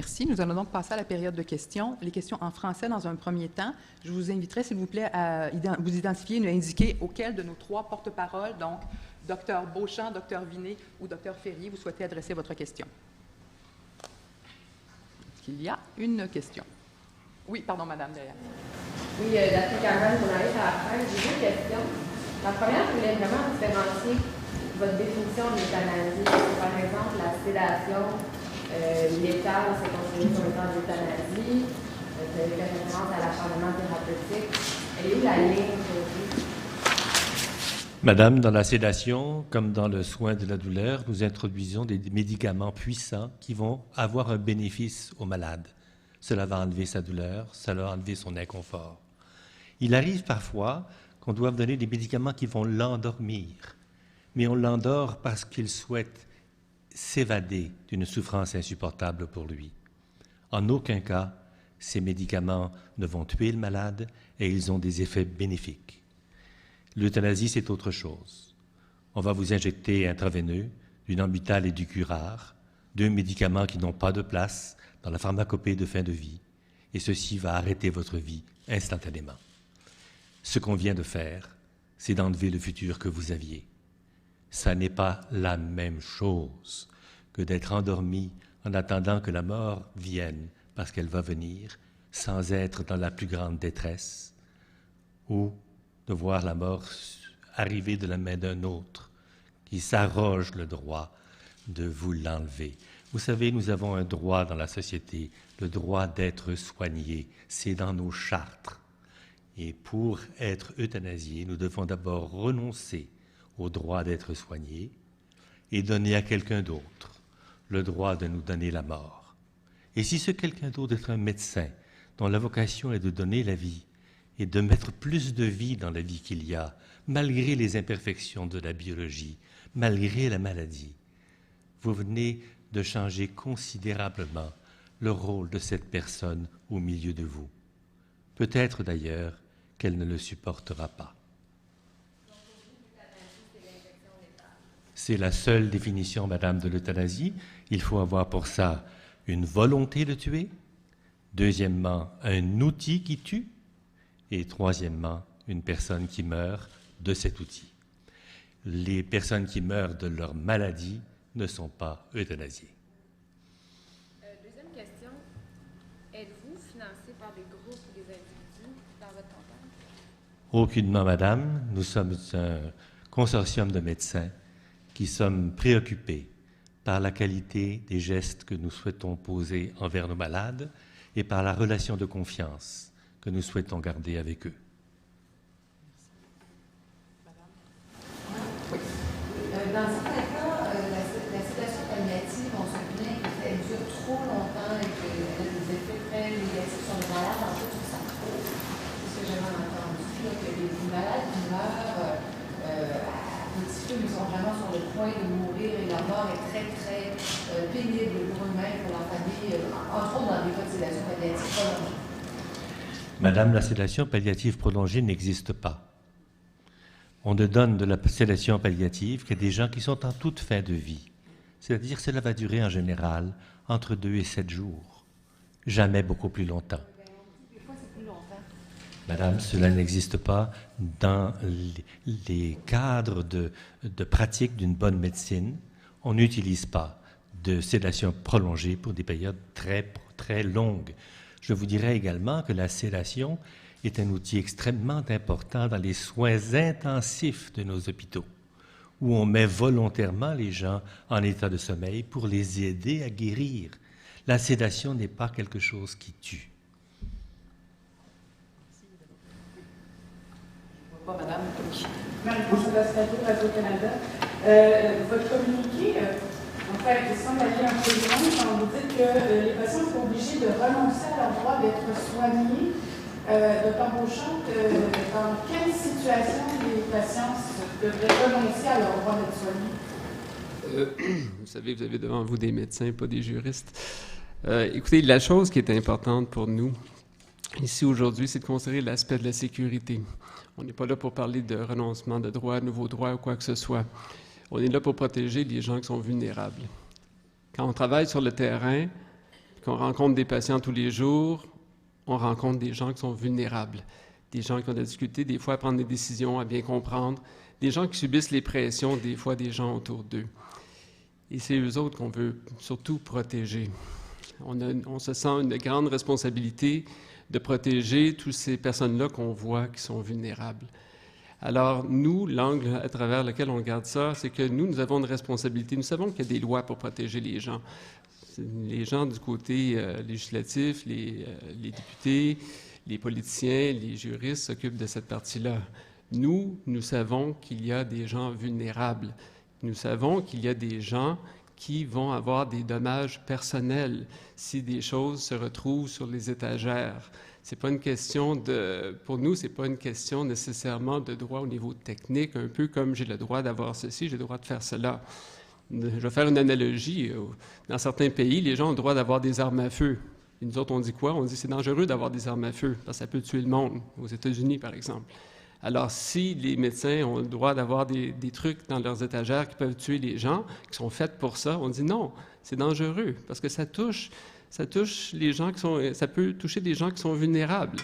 Merci. Nous allons donc passer à la période de questions. Les questions en français dans un premier temps. Je vous inviterai, s'il vous plaît, à vous identifier et à indiquer auquel de nos trois porte-paroles, donc Dr Beauchamp, Dr Vinet ou Dr Ferrier, vous souhaitez adresser votre question. Est-ce qu'il y a une question? Oui, pardon, madame, derrière. Oui, Dr Cameron, journaliste à la presse. J'ai deux questions. La première, je voulais vraiment différencier votre définition de l'euthanasie. Par exemple, la sédation létale, c'est considéré comme étant de l'euthanasie. Vous avez fait référence à l'acharnement thérapeutique. Elle est où la ligne pour vous? Madame, dans la sédation, comme dans le soin de la douleur, nous introduisons des médicaments puissants qui vont avoir un bénéfice au malade. Cela va enlever sa douleur, cela va enlever son inconfort. Il arrive parfois qu'on doive donner des médicaments qui vont l'endormir, mais on l'endort parce qu'il souhaite s'évader d'une souffrance insupportable pour lui. En aucun cas, ces médicaments ne vont tuer le malade et ils ont des effets bénéfiques. L'euthanasie, c'est autre chose. On va vous injecter intraveineux du Nambutal et du Curare, deux médicaments qui n'ont pas de place dans la pharmacopée de fin de vie, et ceci va arrêter votre vie instantanément. Ce qu'on vient de faire, c'est d'enlever le futur que vous aviez. Ça n'est pas la même chose que d'être endormi en attendant que la mort vienne, parce qu'elle va venir, sans être dans la plus grande détresse, ou de voir la mort arriver de la main d'un autre qui s'arroge le droit de vous l'enlever. Vous savez, nous avons un droit dans la société, le droit d'être soigné. C'est dans nos chartres. Et pour être euthanasié, nous devons d'abord renoncer au droit d'être soigné et donner à quelqu'un d'autre le droit de nous donner la mort. Et si ce quelqu'un d'autre est un médecin dont la vocation est de donner la vie, et de mettre plus de vie dans la vie qu'il y a, malgré les imperfections de la biologie, malgré la maladie. Vous venez de changer considérablement le rôle de cette personne au milieu de vous. Peut-être d'ailleurs qu'elle ne le supportera pas. C'est la seule définition, madame, de l'euthanasie. Il faut avoir pour ça une volonté de tuer, deuxièmement, un outil qui tue, et troisièmement, une personne qui meurt de cet outil. Les personnes qui meurent de leur maladie ne sont pas euthanasiées. Deuxième question, êtes-vous financé par des groupes ou des individus dans votre campagne? Aucunement, madame. Nous sommes un consortium de médecins qui sommes préoccupés par la qualité des gestes que nous souhaitons poser envers nos malades et par la relation de confiance que nous souhaitons garder avec eux. Dans certains cas, la sédation palliative, on se plaint qu'elle dure trop longtemps et qu'elle a des effets très négatifs sur les malades. En fait, ça trop. C'est ce que j'ai vraiment entendu, là, que les malades qui meurent à petit feu, ils sont vraiment sur le point de mourir et la mort est très, très pénible pour eux-mêmes, pour leur famille, entre autres dans les cas de sédation palliative prolongée. Madame, la sédation palliative prolongée n'existe pas. On ne donne de la sédation palliative qu'à des gens qui sont en toute fin de vie. C'est-à-dire que cela va durer en général entre 2 et 7 jours. Jamais beaucoup plus longtemps. Des fois, c'est plus longtemps. Madame, cela n'existe pas dans les cadres de pratique d'une bonne médecine. On n'utilise pas de sédation prolongée pour des périodes très, très longues. Je vous dirais également que la sédation est un outil extrêmement important dans les soins intensifs de nos hôpitaux, où on met volontairement les gens en état de sommeil pour les aider à guérir. La sédation n'est pas quelque chose qui tue. Pas madame. Marie-Françoise Radio-Canada. Votre communiqué, en fait, il semble aller un peu loin quand vous dites que les patients sont obligés de renoncer à leur droit d'être soignés. Dr Beauchamp, dans quelle situation les patients devraient renoncer à leur droit d'être soignés? Vous savez, vous avez devant vous des médecins, pas des juristes. Écoutez, la chose qui est importante pour nous, ici aujourd'hui, c'est de considérer l'aspect de la sécurité. On n'est pas là pour parler de renoncement de droits, nouveaux droits ou quoi que ce soit. On est là pour protéger les gens qui sont vulnérables. Quand on travaille sur le terrain, qu'on rencontre des patients tous les jours, on rencontre des gens qui sont vulnérables, des gens qui ont de la difficulté des fois à prendre des décisions, à bien comprendre, des gens qui subissent les pressions des fois des gens autour d'eux. Et c'est eux autres qu'on veut surtout protéger. On se sent une grande responsabilité de protéger toutes ces personnes-là qu'on voit qui sont vulnérables. Alors, nous, l'angle à travers lequel on regarde ça, c'est que nous avons une responsabilité. Nous savons qu'il y a des lois pour protéger les gens. Les gens du côté législatif, les députés, les politiciens, les juristes s'occupent de cette partie-là. Nous savons qu'il y a des gens vulnérables. Nous savons qu'il y a des gens qui vont avoir des dommages personnels si des choses se retrouvent sur les étagères. C'est pas une question pour nous, c'est pas une question nécessairement de droit au niveau technique, un peu comme j'ai le droit d'avoir ceci, j'ai le droit de faire cela. Je vais faire une analogie. Dans certains pays, les gens ont le droit d'avoir des armes à feu. Et nous autres, on dit quoi? On dit c'est dangereux d'avoir des armes à feu, parce que ça peut tuer le monde, aux États-Unis, par exemple. Alors, si les médecins ont le droit d'avoir des trucs dans leurs étagères qui peuvent tuer les gens, qui sont faits pour ça, on dit non, c'est dangereux, parce que ça touche les gens ça peut toucher des gens qui sont vulnérables.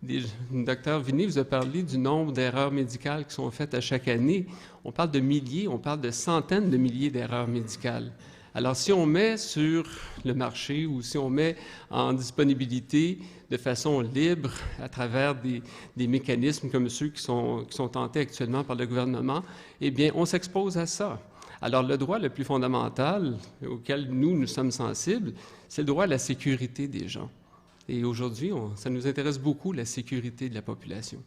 Le docteur Vinet vous a parlé du nombre d'erreurs médicales qui sont faites à chaque année. On parle de milliers, on parle de centaines de milliers d'erreurs médicales. Alors, si on met sur le marché ou si on met en disponibilité de façon libre à travers des mécanismes comme ceux qui sont tentés actuellement par le gouvernement, eh bien, on s'expose à ça. Alors, le droit le plus fondamental auquel nous sommes sensibles, c'est le droit à la sécurité des gens. Et aujourd'hui, ça nous intéresse beaucoup, la sécurité de la population.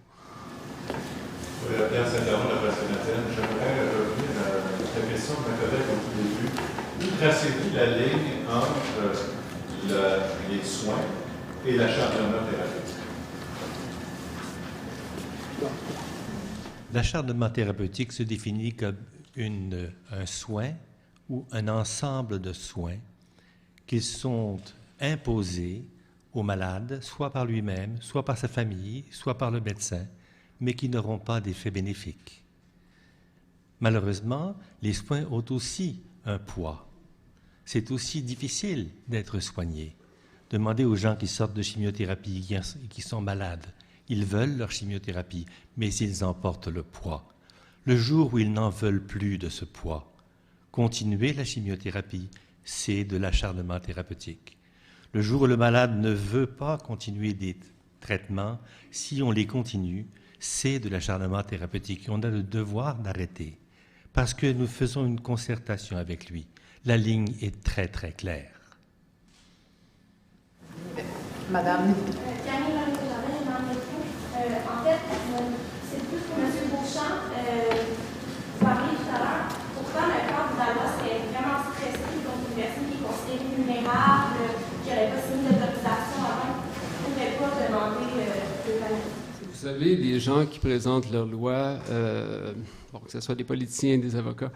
Oui, Pierre Saint-Laurent, la presse canadienne. J'aimerais revenir à la question de ma collègue au tout début. Où tracez-vous la ligne entre les soins et l'acharnement thérapeutique? L'acharnement thérapeutique se définit comme un soin ou un ensemble de soins qui sont imposés au malade, soit par lui-même, soit par sa famille, soit par le médecin, mais qui n'auront pas d'effet bénéfique. Malheureusement, les soins ont aussi un poids. C'est aussi difficile d'être soigné. Demandez aux gens qui sortent de chimiothérapie et qui sont malades. Ils veulent leur chimiothérapie, mais ils en portent le poids. Le jour où ils n'en veulent plus de ce poids, continuer la chimiothérapie, c'est de l'acharnement thérapeutique. Le jour où le malade ne veut pas continuer des traitements, si on les continue, c'est de l'acharnement thérapeutique. On a le devoir d'arrêter parce que nous faisons une concertation avec lui. La ligne est très, très claire. Madame. Camille Marie-Jardin, en fait, c'est plus pour M. Beauchamp. Vous parliez tout à l'heure. Pourtant, le cadre de la loi, c'est vraiment stressé. Donc, une personne qui est considérée vulnérable, qui n'aurait pas signé d'autorisation avant, ne pourrait pas demander l'euthanasie. Vous savez, les gens qui présentent leur loi, que ce soit des politiciens, des avocats,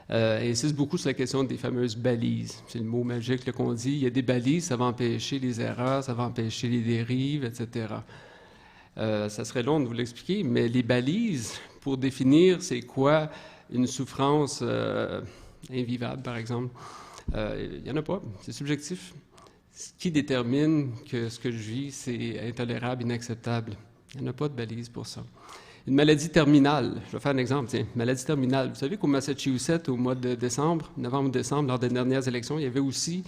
insistent beaucoup sur la question des fameuses balises. C'est le mot magique qu'on dit. Il y a des balises, ça va empêcher les erreurs, ça va empêcher les dérives, etc. Ça serait long de vous l'expliquer, mais les balises, pour définir c'est quoi une souffrance invivable, par exemple, il n'y en a pas. C'est subjectif. Ce qui détermine que ce que je vis, c'est intolérable, inacceptable. Il n'y en a pas de balise pour ça. Une maladie terminale, je vais faire un exemple, tiens, maladie terminale. Vous savez qu'au Massachusetts, au mois de décembre, novembre-décembre, lors des dernières élections, il y avait aussi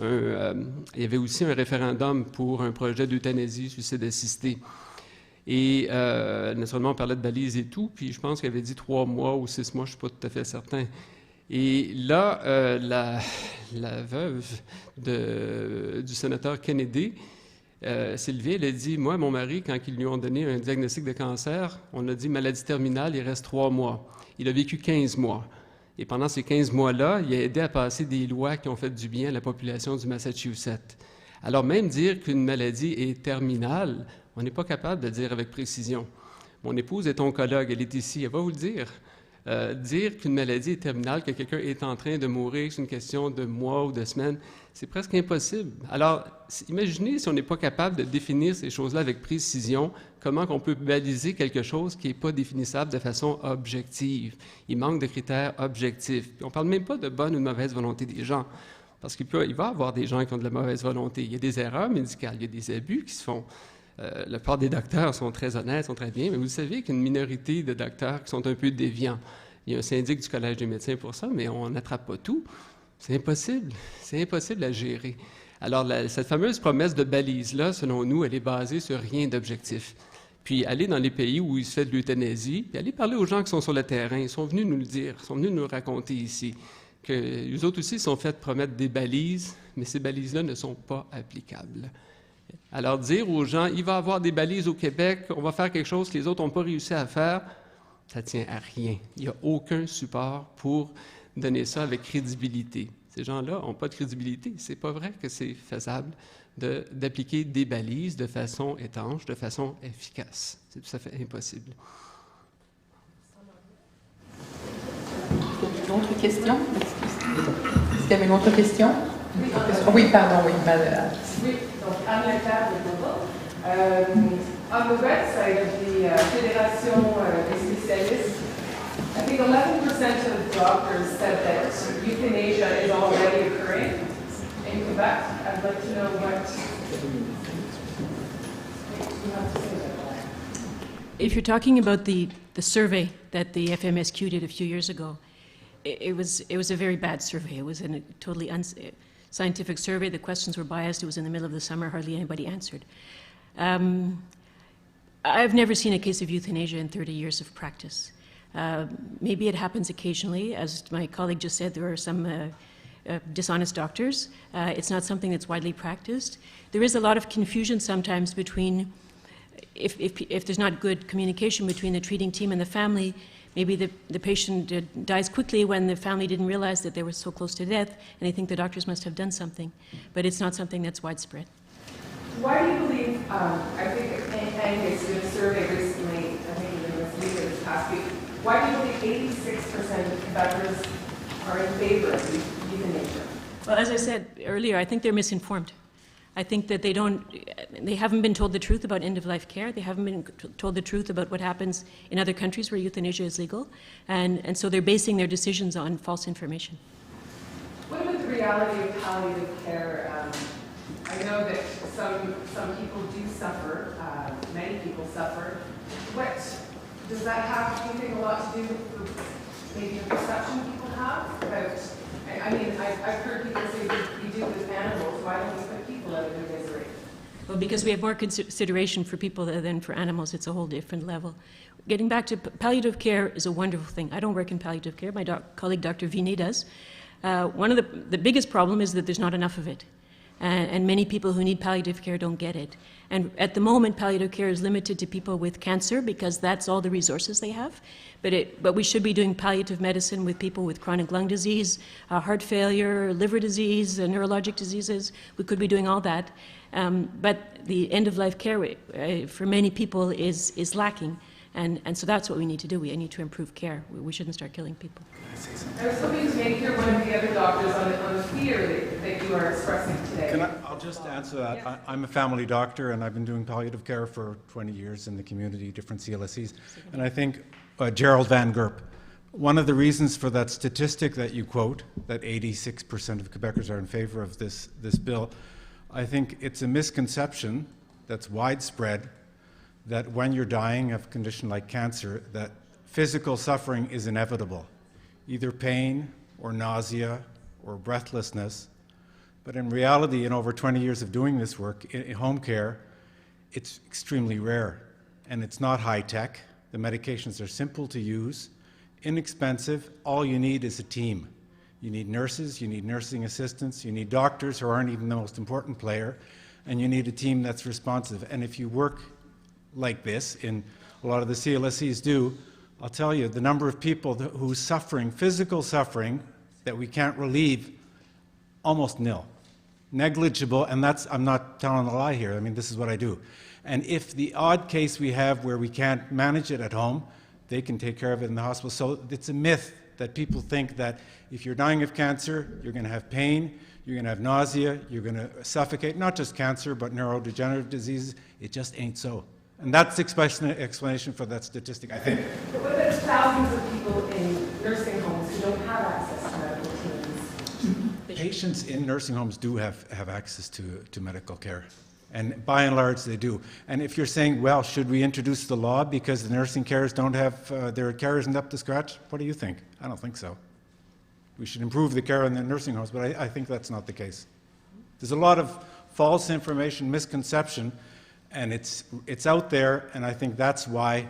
un référendum pour un projet d'euthanasie, suicide assisté. Et naturellement, on parlait de balises et tout, puis je pense qu'il avait dit 3 mois ou 6 mois, je ne suis pas tout à fait certain. Et là, la veuve du sénateur Kennedy s'est levée, elle a dit, moi, mon mari, quand ils lui ont donné un diagnostic de cancer, on a dit maladie terminale, il reste 3 mois. Il a vécu 15 mois. Et pendant ces 15 mois-là, il a aidé à passer des lois qui ont fait du bien à la population du Massachusetts. Alors, même dire qu'une maladie est terminale, on n'est pas capable de le dire avec précision. Mon épouse est oncologue, elle est ici, elle va vous le dire. Dire qu'une maladie est terminale, que quelqu'un est en train de mourir, c'est une question de mois ou de semaines, c'est presque impossible. Alors, imaginez si on n'est pas capable de définir ces choses-là avec précision, comment on peut baliser quelque chose qui n'est pas définissable de façon objective. Il manque de critères objectifs. Puis on ne parle même pas de bonne ou de mauvaise volonté des gens. On Parce qu'il va y avoir des gens qui ont de la mauvaise volonté. Il y a des erreurs médicales, il y a des abus qui se font. La plupart des docteurs sont très honnêtes, sont très bien, mais vous savez qu'il y a une minorité de docteurs qui sont un peu déviants. Il y a un syndic du Collège des médecins pour ça, mais on n'attrape pas tout. C'est impossible à gérer. Alors, cette fameuse promesse de balise-là, selon nous, elle est basée sur rien d'objectif. Puis, aller dans les pays où il se fait de l'euthanasie, puis aller parler aux gens qui sont sur le terrain, ils sont venus nous le dire, ils sont venus nous raconter ici, que les autres aussi sont faits promettre des balises, mais ces balises-là ne sont pas applicables. Alors, dire aux gens, il va y avoir des balises au Québec, on va faire quelque chose que les autres n'ont pas réussi à faire, ça ne tient à rien. Il n'y a aucun support pour donner ça avec crédibilité. Ces gens-là n'ont pas de crédibilité. C'est pas vrai que c'est faisable d'appliquer des balises de façon étanche, de façon efficace. C'est tout à fait impossible. Une autre question? Est-ce qu'il y avait une autre question? Oui, pardon, oui. Oui, donc Anne Leclerc de Global. On the website of the Fédération des spécialistes, I think 11% of doctors said that euthanasia is already occurring in Quebec. I'd like to know what you have to say about that. If you're talking about the survey that the FMSQ did a few years ago, it was a very bad survey. It was a totally unscientific survey. The questions were biased. It was in the middle of the summer. Hardly anybody answered. I've never seen a case of euthanasia in 30 years of practice. Maybe it happens occasionally. As my colleague just said, there are some dishonest doctors. It's not something that's widely practiced. There is a lot of confusion sometimes between, if there's not good communication between the treating team and the family, maybe the patient dies quickly when the family didn't realize that they were so close to death, and they think the doctors must have done something. But it's not something that's widespread. Why do you believe, I think Angus did a survey recently, I think it was this week or this past week, why do you believe 86% of Quebecers are in favor of euthanasia? Well, as I said earlier, I think they're misinformed. I think that they haven't been told the truth about end-of-life care. They haven't been told the truth about what happens in other countries where euthanasia is legal. And so they're basing their decisions on false information. What about the reality of palliative care? I know that some people do suffer, many people suffer. What does that have, do you think, a lot to do with maybe the perception people have about, I mean, I've heard people say we do with animals, why don't we put people out of their misery? Well, because we have more consideration for people than for animals, it's a whole different level. Getting back to palliative care is a wonderful thing. I don't work in palliative care, my colleague Dr. Vinet does. One of the biggest problem is that there's not enough of it. And many people who need palliative care don't get it. And at the moment, palliative care is limited to people with cancer because that's all the resources they have. But we should be doing palliative medicine with people with chronic lung disease, heart failure, liver disease, neurologic diseases. We could be doing all that. But the end-of-life care for many people is lacking. And so that's what we need to do. We need to improve care. We shouldn't start killing people. I was hoping to maybe hear one of the other doctors on the fear that you are expressing today. I'll just answer that. Yeah. I'm a family doctor, and I've been doing palliative care for 20 years in the community, different CLSCs. And I think Gerald Van Gerp, one of the reasons for that statistic that you quote, that 86% of Quebecers are in favor of this bill, I think it's a misconception that's widespread that when you're dying of a condition like cancer, that physical suffering is inevitable, either pain or nausea or breathlessness. But in reality, in over 20 years of doing this work in home care, it's extremely rare. And it's not high-tech. The medications are simple to use, inexpensive. All you need is a team. You need nurses, you need nursing assistants, you need doctors who aren't even the most important player, and you need a team that's responsive. And if you work like this, in a lot of the CLSCs do, I'll tell you, the number of people who's suffering, physical suffering, that we can't relieve, almost nil. Negligible, and that's, I'm not telling a lie here, I mean, this is what I do. And if the odd case we have where we can't manage it at home, they can take care of it in the hospital. So it's a myth that people think that if you're dying of cancer, you're going to have pain, you're going to have nausea, you're going to suffocate, not just cancer, but neurodegenerative diseases. It just ain't so. And that's the explanation for that statistic, I think. But what about thousands of people in nursing homes who don't have access to medical teams? patients in nursing homes do have access to medical care. And by and large, they do. And if you're saying, well, should we introduce the law because the nursing carers don't have, their care isn't up to scratch? What do you think? I don't think so. We should improve the care in the nursing homes, but I think that's not the case. There's a lot of false information, misconception, and it's out there, and I think that's why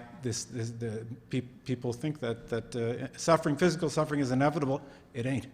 people think that physical suffering is inevitable. It ain't.